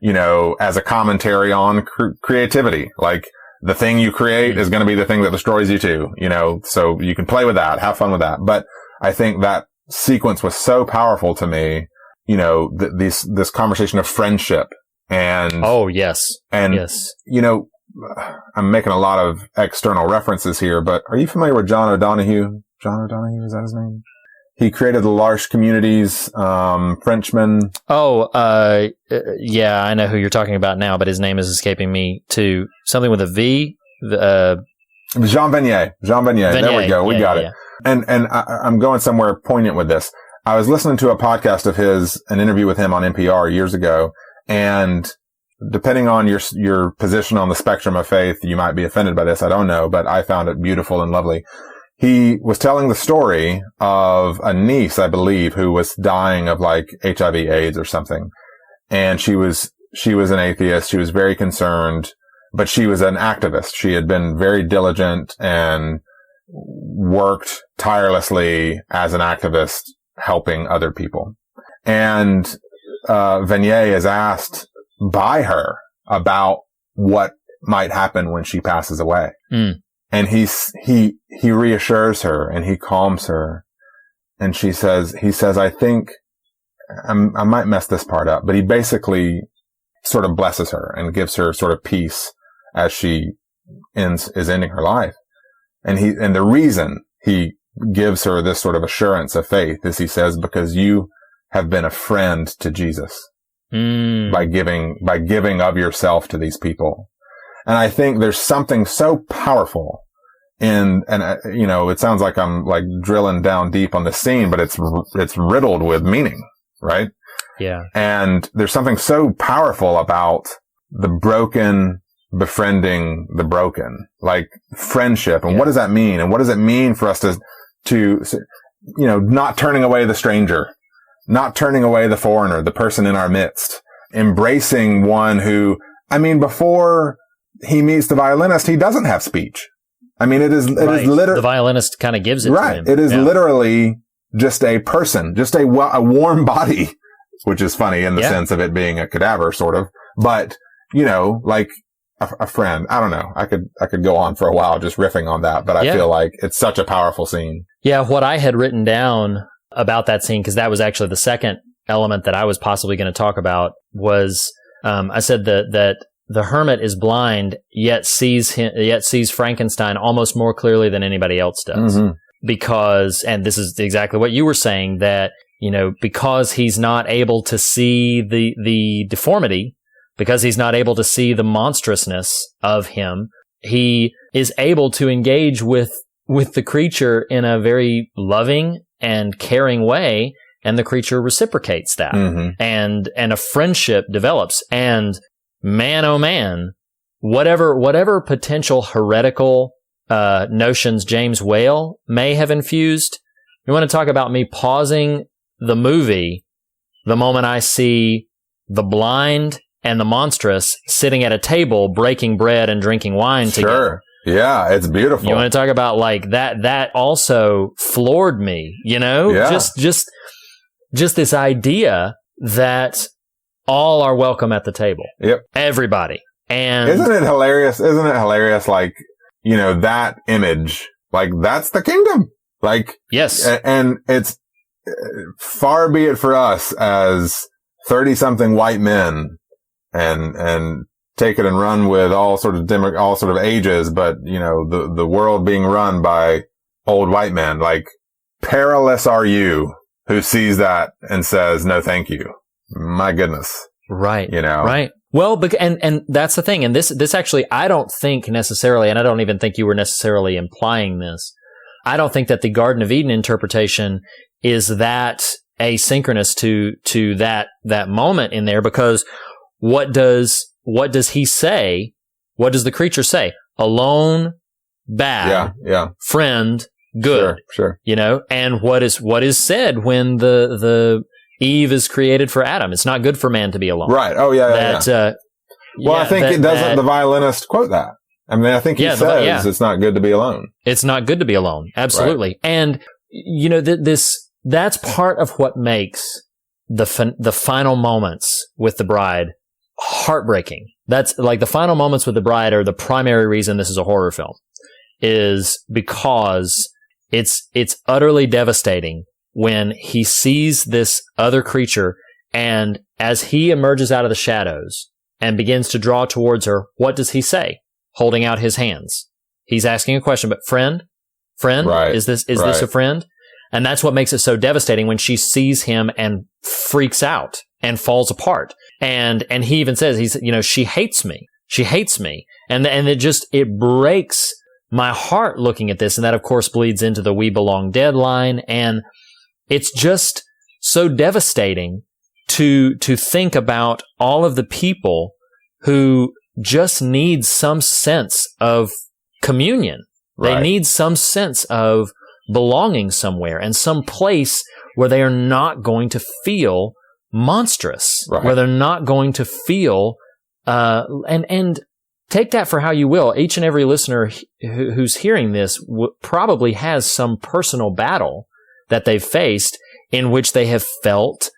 as a commentary on creativity. Like, the thing you create is going to be the thing that destroys you too, so you can play with that, have fun with that. But I think that sequence was so powerful to me, this conversation of friendship and. Oh, yes. And, yes. I'm making a lot of external references here, but are you familiar with John O'Donohue? John O'Donohue, is that his name? He created the L'Arche Communities, Frenchman. Yeah, I know who you're talking about now, but his name is escaping me too. Something with a V. Jean Vanier. There we go. We got it. And I'm going somewhere poignant with this. I was listening to a podcast of his, an interview with him on NPR years ago, and depending on your position on the spectrum of faith, you might be offended by this. I don't know, but I found it beautiful and lovely. He was telling the story of a niece, I believe, who was dying of like HIV AIDS or something. And she was an atheist. She was very concerned, but she was an activist. She had been very diligent and worked tirelessly as an activist helping other people. And, Vanier is asked by her about what might happen when she passes away. Mm. And he reassures her and he calms her. And he says, I think I might mess this part up, but he basically sort of blesses her and gives her sort of peace as she is ending her life. And the reason he gives her this sort of assurance of faith is he says, because you have been a friend to Jesus by giving of yourself to these people. And I think there's something so powerful it sounds like I'm like drilling down deep on the scene, but it's riddled with meaning, right? Yeah. And there's something so powerful about the broken befriending the broken, like friendship. And what does that mean? And what does it mean for us to not turning away the stranger, not turning away the foreigner, the person in our midst, embracing one who, before he meets the violinist, he doesn't have speech. It is literally. The violinist kind of gives it to him. It is literally just a person, just a warm body, which is funny in the sense of it being a cadaver, sort of. But, like a friend. I don't know. I could go on for a while just riffing on that, but I feel like it's such a powerful scene. Yeah. What I had written down about that scene, because that was actually the second element that I was possibly going to talk about, was, I said that the hermit is blind, yet sees Frankenstein almost more clearly than anybody else does. Mm-hmm. Because, and this is exactly what you were saying, that, because he's not able to see the deformity, because he's not able to see the monstrousness of him, he is able to engage with the creature in a very loving and caring way, and the creature reciprocates that. Mm-hmm. And a friendship develops. And man, oh man, whatever potential heretical notions James Whale may have infused, you want to talk about me pausing the movie the moment I see the blind and the monstrous sitting at a table breaking bread and drinking wine together. Yeah, it's beautiful. You want to talk about like that also floored me, Yeah. Just this idea that all are welcome at the table. Yep. Everybody. And Isn't it hilarious? Like, that image, like that's the kingdom. Like, yes. And it's far be it for us as 30-something white men and take it and run with all sort of ages, but the world being run by old white men. Like, perilous are you who sees that and says, no, thank you. My goodness. Right. Right. Well, and that's the thing. And this actually, I don't think necessarily, and I don't even think you were necessarily implying this. I don't think that the Garden of Eden interpretation is that asynchronous to that moment in there, because what does he say? What does the creature say? Alone, bad. Yeah. Friend, good. Sure. You know, and what is said when the Eve is created for Adam? It's not good for man to be alone. Right. Oh, yeah. Well, I think the violinist quote that. I mean, I think he says it's not good to be alone. It's not good to be alone. Absolutely. Right. And, you know, that's part of what makes the final moments with the bride heartbreaking. That's like the final moments with the bride are the primary reason this is a horror film, is because it's utterly devastating when he sees this other creature, and as he emerges out of the shadows and begins to draw towards her, what does he say? Holding out his hands. He's asking a question, but friend, right, is this a friend? And that's what makes it so devastating when she sees him and freaks out and falls apart. And he even says, she hates me. She hates me. And it breaks my heart looking at this. And that, of course, bleeds into the "We Belong Dead" line. And it's just so devastating to think about all of the people who just need some sense of communion. Right. They need some sense of belonging somewhere and some place where they are not going to feel monstrous, right, where they're not going to feel, and take that for how you will. Each and every listener who's hearing this probably has some personal battle that they've faced in which they have felt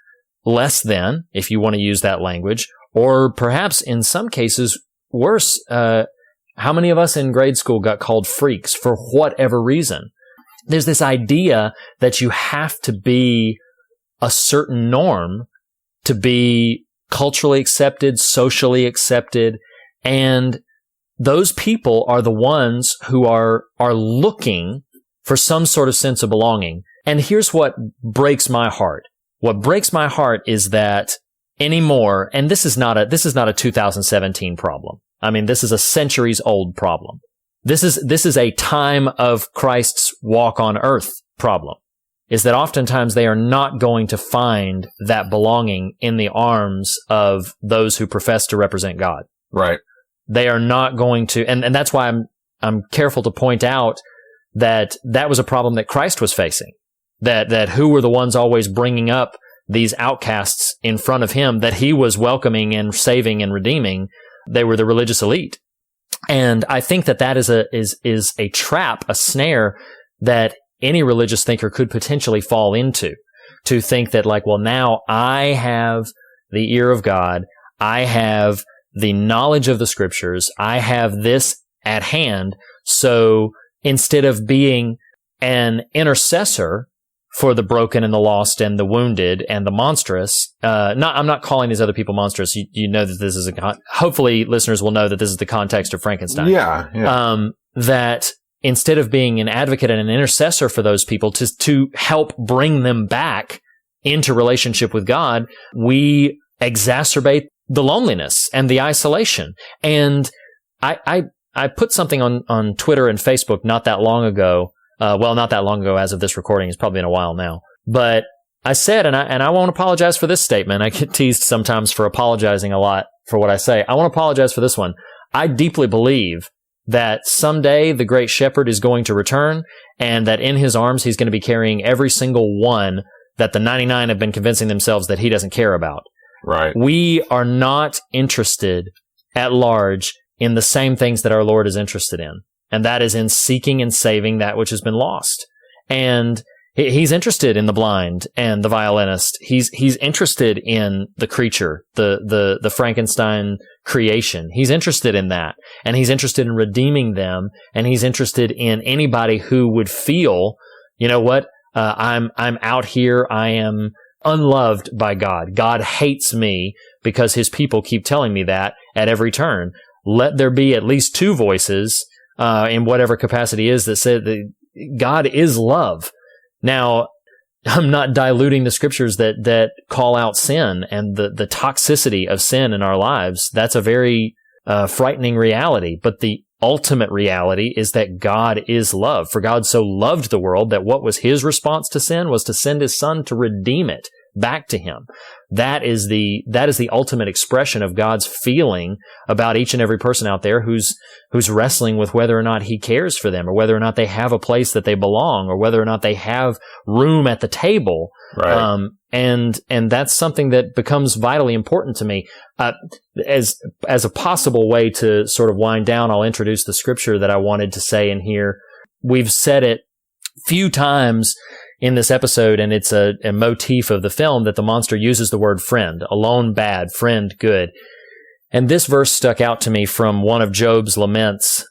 less than, if you want to use that language, or perhaps in some cases worse. How many of us in grade school got called freaks for whatever reason? There's this idea that you have to be a certain norm to be culturally accepted, socially accepted, and those people are the ones who are looking for some sort of sense of belonging. And here's what breaks my heart. What breaks my heart is that anymore, and this is not a 2017 problem. I mean, this is a centuries old problem. This is a time of Christ's walk on earth problem, is that oftentimes they are not going to find that belonging in the arms of those who profess to represent God. Right. They are not going to, and that's why I'm careful to point out that was a problem that Christ was facing. That who were the ones always bringing up these outcasts in front of him that he was welcoming and saving and redeeming? They were the religious elite. And I think that is a trap, a snare that any religious thinker could potentially fall into, to think that, like, well, now I have the ear of God, I have the knowledge of the scriptures, I have this at hand, so instead of being an intercessor for the broken and the lost and the wounded and the monstrous, I'm not calling these other people monstrous. You know that this is hopefully listeners will know that this is the context of Frankenstein. Yeah. That instead of being an advocate and an intercessor for those people to help bring them back into relationship with God, we exacerbate the loneliness and the isolation. And I put something on Twitter and Facebook not that long ago. Not that long ago as of this recording. It's probably been a while now. But I said, and I won't apologize for this statement. I get teased sometimes for apologizing a lot for what I say. I won't apologize for this one. I deeply believe that someday the great shepherd is going to return, and that in his arms he's going to be carrying every single one that the 99 have been convincing themselves that he doesn't care about. Right. We are not interested at large in the same things that our Lord is interested in. And that is in seeking and saving that which has been lost. And he's interested in the blind and the violinist. He's interested in the creature, the Frankenstein creation. He's interested in that. And he's interested in redeeming them. And he's interested in anybody who would feel, you know what, I'm out here. I am unloved by God. God hates me because his people keep telling me that at every turn. Let there be at least two voices in whatever capacity is that said that God is love. Now, I'm not diluting the scriptures that call out sin and the toxicity of sin in our lives. That's a very frightening reality. But the ultimate reality is that God is love. For God so loved the world that what was his response to sin was to send his son to redeem it back to him. That is the ultimate expression of God's feeling about each and every person out there who's wrestling with whether or not he cares for them, or whether or not they have a place that they belong, or whether or not they have room at the table. Right. And that's something that becomes vitally important to me. As a possible way to sort of wind down, I'll introduce the scripture that I wanted to say in here. We've said it few times in this episode, and it's a motif of the film, that the monster uses the word friend. Alone bad, friend good. And this verse stuck out to me from one of Job's laments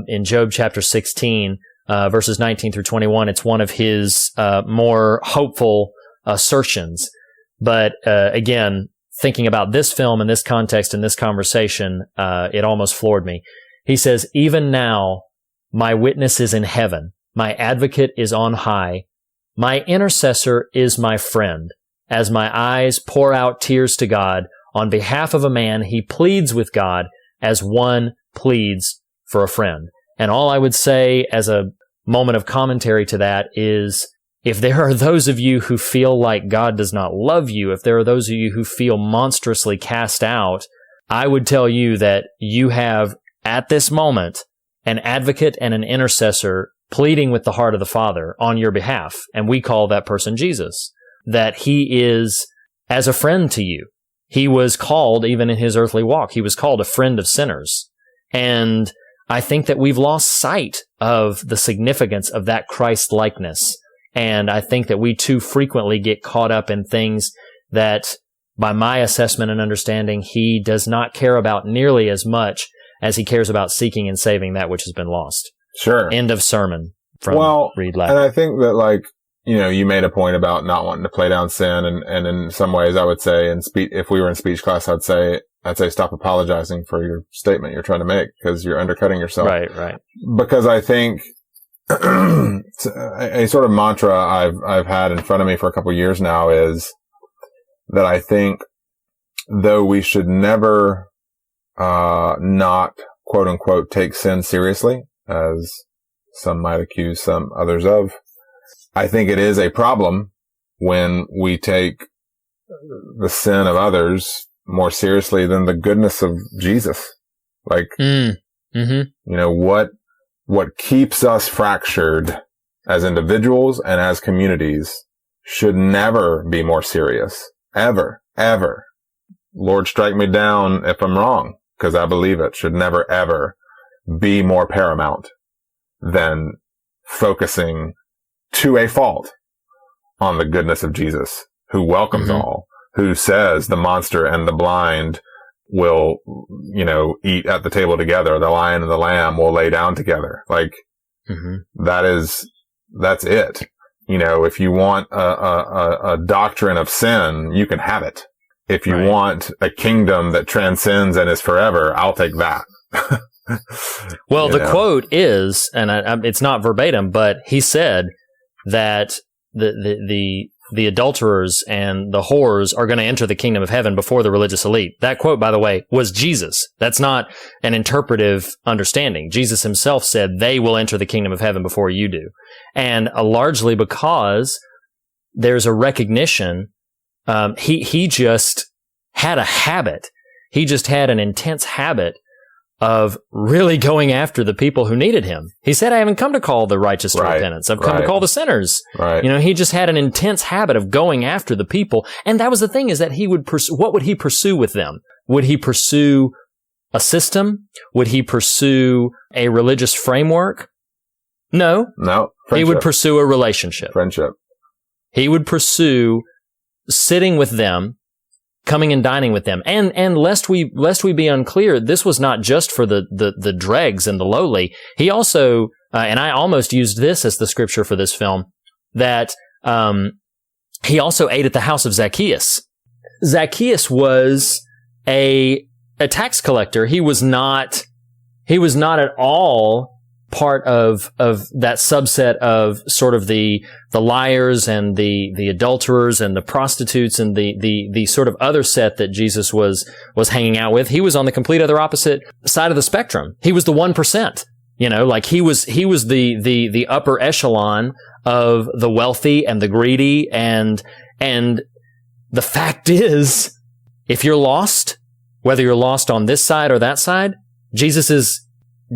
in Job chapter 16, verses 19 through 21. It's one of his more hopeful assertions. But again, thinking about this film in this context, in this conversation, it almost floored me. He says, "Even now, my witness is in heaven. My advocate is on high. My intercessor is my friend. As my eyes pour out tears to God, on behalf of a man, he pleads with God as one pleads for a friend." And all I would say as a moment of commentary to that is, if there are those of you who feel like God does not love you, if there are those of you who feel monstrously cast out, I would tell you that you have, at this moment, an advocate and an intercessor pleading with the heart of the Father on your behalf. And we call that person Jesus. That he is as a friend to you. He was called, even in his earthly walk, he was called a friend of sinners. And I think that we've lost sight of the significance of that Christ-likeness. And I think that we too frequently get caught up in things that, by my assessment and understanding, he does not care about nearly as much as he cares about seeking and saving that which has been lost. Sure. End of sermon from Reed Lapp. And I think that, like, you made a point about not wanting to play down sin, and in some ways I would say, if we were in speech class, I'd say stop apologizing for your statement you're trying to make, because you're undercutting yourself. Right. Because I think a sort of mantra I've had in front of me for a couple of years now is that I think, though we should never not, quote unquote, take sin seriously, as some might accuse some others of, I think it is a problem when we take the sin of others more seriously than the goodness of Jesus. Like, what keeps us fractured as individuals and as communities should never be more serious. Ever, ever. Lord, strike me down if I'm wrong, because I believe it should never, ever be more paramount than focusing to a fault on the goodness of Jesus, who welcomes all, who says the monster and the blind will, eat at the table together. The lion and the lamb will lay down together. Like, that's it. If you want a doctrine of sin, you can have it. If you want a kingdom that transcends and is forever, I'll take that. Well, the quote is, and it's not verbatim, but he said that the adulterers and the whores are going to enter the kingdom of heaven before the religious elite. That quote, by the way, was Jesus. That's not an interpretive understanding. Jesus himself said they will enter the kingdom of heaven before you do. And largely because there's a recognition, he just had a habit. He just had an intense habit of really going after the people who needed him. He said, I haven't come to call the righteous to repentance. I've come to call the sinners. Right. He just had an intense habit of going after the people. And that was the thing, is that he would pursue, what would he pursue with them? Would he pursue a system? Would he pursue a religious framework? No. No. He would pursue a relationship. Friendship. He would pursue sitting with them, coming and dining with them. And lest we be unclear, this was not just for the dregs and the lowly. He also, and I almost used this as the scripture for this film, that he also ate at the house of Zacchaeus. Zacchaeus was a tax collector. He was not at all part of that subset of sort of the liars and the adulterers and the prostitutes and the sort of other set that Jesus was hanging out with. He was on the complete other opposite side of the spectrum. He was the 1%. Like he was the upper echelon of the wealthy and the greedy, and the fact is, if you're lost, whether you're lost on this side or that side, Jesus is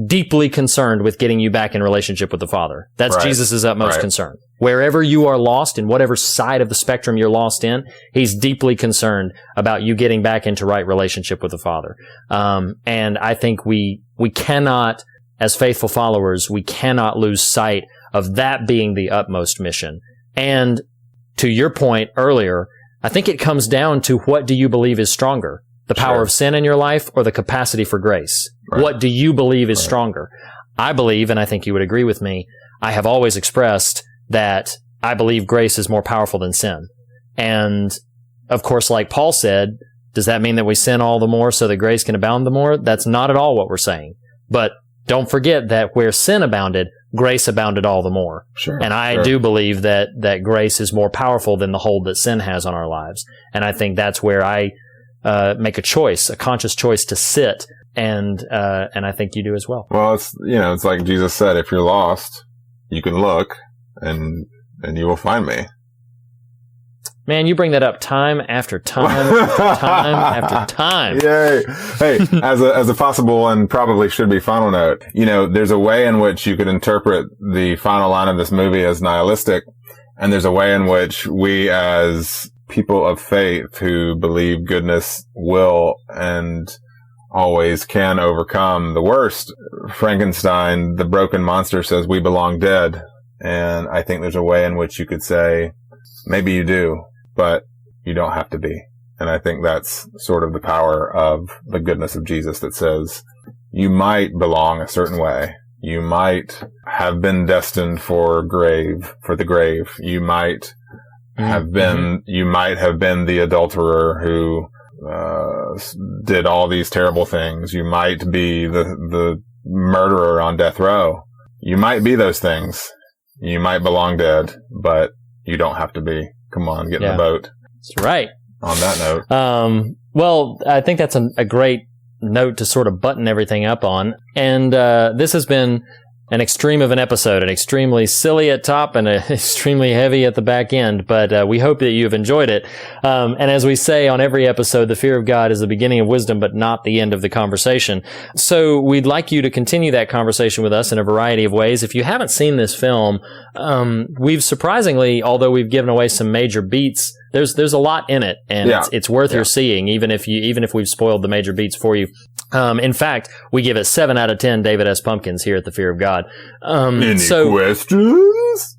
deeply concerned with getting you back in relationship with the Father. That's right. Jesus' utmost concern. Wherever you are lost, in whatever side of the spectrum you're lost in, he's deeply concerned about you getting back into right relationship with the Father. And I think we cannot, as faithful followers, we cannot lose sight of that being the utmost mission. And to your point earlier, I think it comes down to, what do you believe is stronger? The power of sin in your life or the capacity for grace? Right. What do you believe is stronger? I believe, and I think you would agree with me, I have always expressed that I believe grace is more powerful than sin. And of course, like Paul said, does that mean that we sin all the more so that grace can abound the more? That's not at all what we're saying. But don't forget that where sin abounded, grace abounded all the more. And I do believe that grace is more powerful than the hold that sin has on our lives. And I think that's where I make a conscious choice to sit, and I think you do as well. Well, it's like Jesus said, if you're lost, you can look, and you will find me. Man, you bring that up time after time after time after time. Yay! Hey, as a possible and probably should be final note, there's a way in which you could interpret the final line of this movie as nihilistic, and there's a way in which we, as people of faith who believe goodness will and always can overcome the worst. Frankenstein, the broken monster, says we belong dead. And I think there's a way in which you could say, maybe you do, but you don't have to be. And I think that's sort of the power of the goodness of Jesus that says, you might belong a certain way. You might have been destined for the grave. You might have been the adulterer who did all these terrible things. You might be the murderer on death row. You might be those things. You might belong dead, but you don't have to be. Come on, get in the boat. That's right. On that note. Well, I think that's a great note to sort of button everything up on. And this has been an extreme of an episode, an extremely silly at top and extremely heavy at the back end, but we hope that you've enjoyed it. And as we say on every episode, the fear of God is the beginning of wisdom, but not the end of the conversation. So we'd like you to continue that conversation with us in a variety of ways. If you haven't seen this film, we've surprisingly, although we've given away some major beats, there's a lot in it, and it's worth your seeing, even if we've spoiled the major beats for you. In fact, we give it 7 out of 10 David S. Pumpkins here at the Fear of God. Any questions?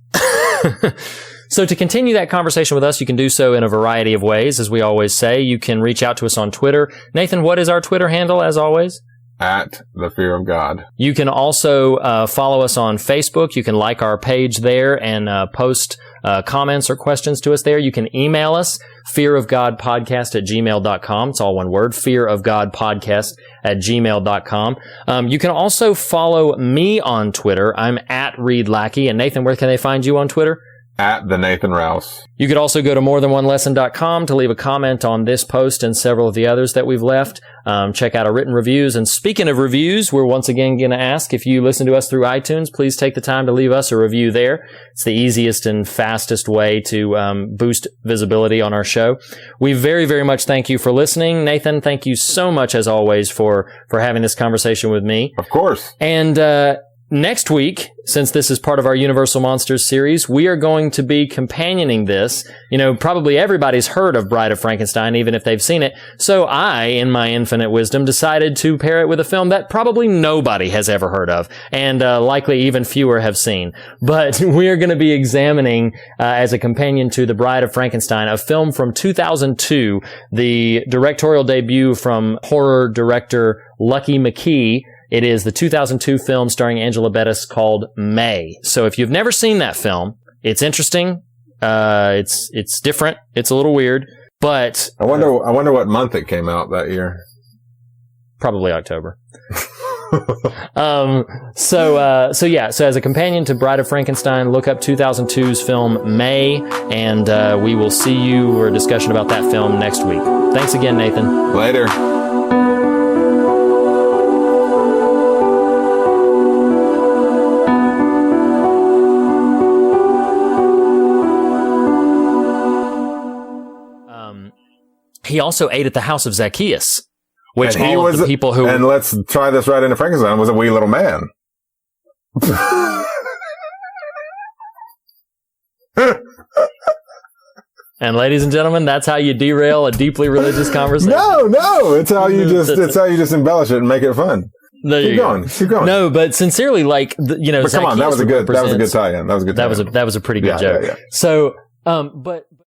So to continue that conversation with us, you can do so in a variety of ways. As we always say, you can reach out to us on Twitter. Nathan, what is our Twitter handle, as always? At the Fear of God. You can also follow us on Facebook. You can like our page there and post comments or questions to us there. You can email us, fearofgodpodcast@gmail.com. It's all one word, fearofgodpodcast@gmail.com. You can also follow me on Twitter. I'm at Reed Lackey. And Nathan, where can they find you on Twitter? At the Nathan Rouse. You could also go to morethanonelesson.com to leave a comment on this post and several of the others that we've left. Check out our written reviews. And speaking of reviews, we're once again going to ask, if you listen to us through iTunes, please take the time to leave us a review there. It's the easiest and fastest way to boost visibility on our show. We very, very much thank you for listening. Nathan, thank you so much, as always, for having this conversation with me. Of course. And next week, since this is part of our Universal Monsters series, we are going to be companioning this. Probably everybody's heard of Bride of Frankenstein, even if they've seen it. So I, in my infinite wisdom, decided to pair it with a film that probably nobody has ever heard of, and likely even fewer have seen. But we're going to be examining, as a companion to The Bride of Frankenstein, a film from 2002, the directorial debut from horror director Lucky McKee. It is the 2002 film starring Angela Bettis called May. So if you've never seen that film, it's interesting. It's different. It's a little weird, but I wonder what month it came out that year. Probably October. So as a companion to Bride of Frankenstein, look up 2002's film May, and we will see you or a discussion about that film next week. Thanks again, Nathan. Later. He also ate at the house of Zacchaeus, which And he all of was the people who... And let's try this right into Frankenstein, was a wee little man. And ladies and gentlemen, that's how you derail a deeply religious conversation. No, it's how you just embellish it and make it fun. There Keep you going. go. Keep going. No, but sincerely, like, But come on, that was a good tie-in. That was a pretty good joke. Yeah. So, but